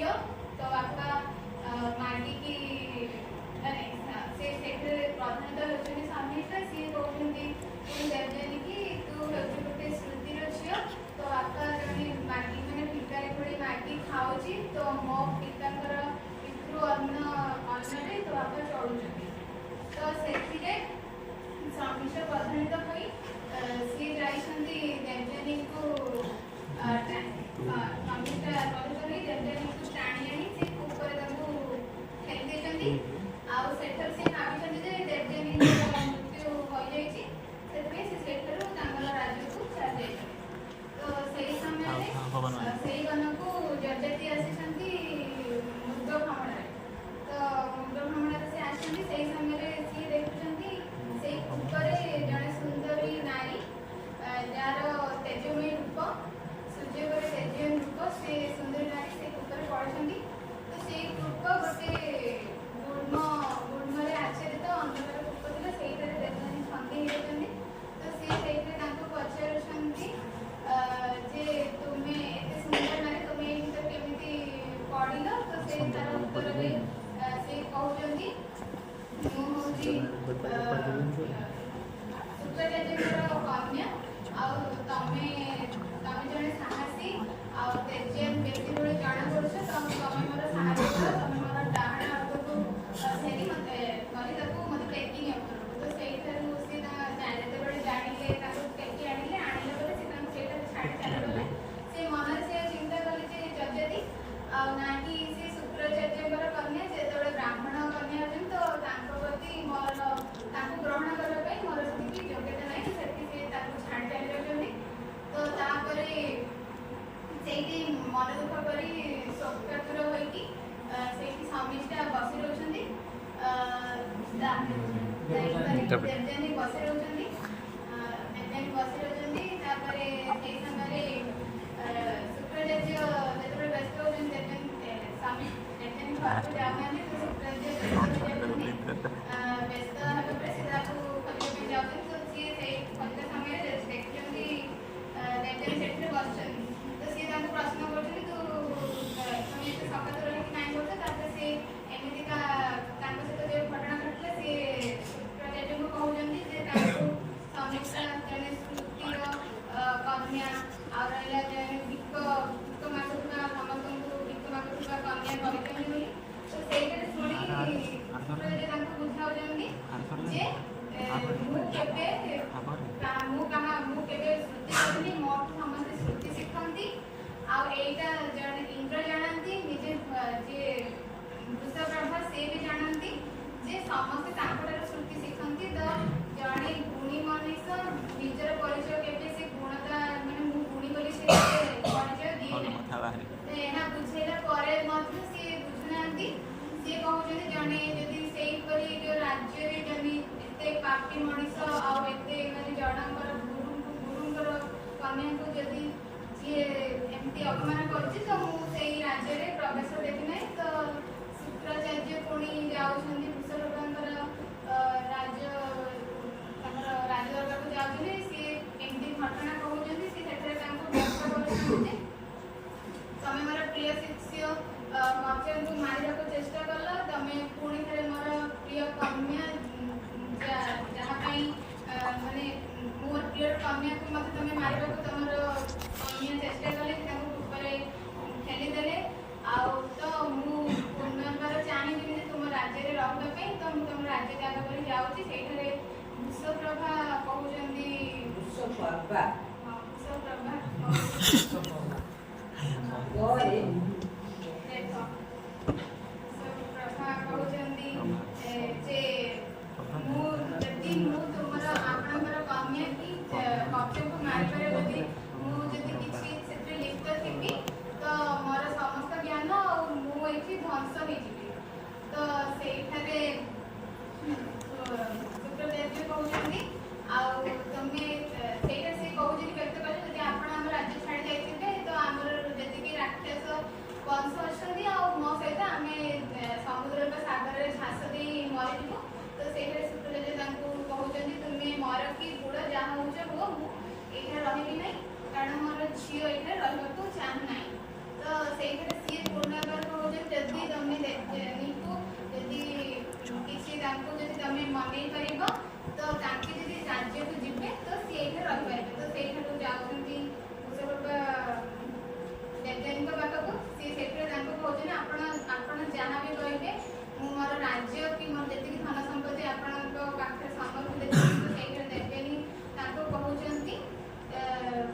झील तो बापा मागिकी से प्रधानतः होती स्वामीटा सी कहते देवजानी कि तू हूँ गोटे श्रुतिर झील तो बापा जड़े मागी मैंने भिकारी भड़ी मागी खाऊँगी तो मो पिता पितृ अन्न अन्नरे तो बापा चलुँच तो से स्वामीटा प्रधानित हो सी जाइछन्ति देवजानी को स्वामीटा प्रधानित हो देवजानी को टाणी आनी से ऊपर ठेली देछन्ति आउ सेठर से भाविछन्ति जे देवजानी मृत्यु हो जाइछि सेतबे से सेठर तांगर राज्य को चल जाइछि तो सेही समय सेही गण को जजती आसीछन्ति मुद्र भ्रमण तो मुद्र भ्रमण से आछन्ति सेही समय सी देखुछन्ति सेही ऊपर जने सुंदरी नारी जार तेजमयी रूप सूर्य पर तेजमयी रूप से सुंदरी नारी से ऊपर पड़छन्ति तो से रूप गोटे गुण्म आच्छादित अंधकार रूप था से देवजानी छंदी होती तो सी पचारुंट जे तुम्हें एत सुंदर नारी तुम्हें ये भर केमी पढ़ल तो से तार उत्तर से कहते शुक्राचार्य कन्या आमे जड़े साहसी आजेन व्यक्ति भाई जना पड़ुछ तुम मोर साहस तुम मोर डाण आग को फेरी मत मत टेकिंग तो से जिते जानिले टेकी आनिले आनिला बेले से छाड़ी चलगले से मन से चिंता कले जजती ना कि से शुक्राचार्य कन्या से जो ब्राह्मण कन्या अच्छे तो प्रति मोर ग्रहण करने मोर से योग्यता ना से छाड़ी चली जाती तो से मन दुख कर शोकातुर होगी स्वामीटा बसी रोचंती देवजानी बसी रोचंती देवजानी बसी रोचंती से समय शुक्राचार्य जो व्यस्त होती देवजानी स्वामी देवजानी घर को जाऊँ तो शुक्राचार्य व्यस्त भाव से खोजा जाऊँ तो सी खोजा समय देखते देवजानी से बस तो सी प्रश्न कर तुम सकातुर कहीं कर सी एमतीका सहित जो घटना घटला सी शुक्राचार्य को कहते समीक्षा जड़े श्रुतिर कन्या आ रहा भिक मागुवा समस्त भिक मागुवा कन्या कहते तो से शुणी शुक्राचार्य बुझाऊँ जे श्रुति मोठू समस्त श्रुति शिखती आईटा इंद्र जानती निजे जे वृषप्रभा से भी जानती जे समस्त श्रुति शिखती तो जड़े गुणी मनुष्य निजर परिचय के से गुणता मैंने मु गुणी बोली से परिचय दिए यहाँ बुझेला सी बुझुना सी कहते जड़े जदि से जो राज्य जमी एत पापी मनीष आते मैंने जनकर गुरुंर कन्या को जदि सी एमती अपमान कर राज्य में प्रवेश देवी ना तो शुक्राचार्य पुणी जाऊँगी वृषभर राज्य राजदरबार को जाऊँगी सी एमती घटना कहते व्यक्त कर तुम मोर प्रिय शिष्य मत्स्य को मारे चेष्टा कल तुम पुणी थे मोर प्रिय कन्या जहाँपाई माने मोर प्रिय कन्या को मत तुम मारे तुम कन्या चेष्टा कले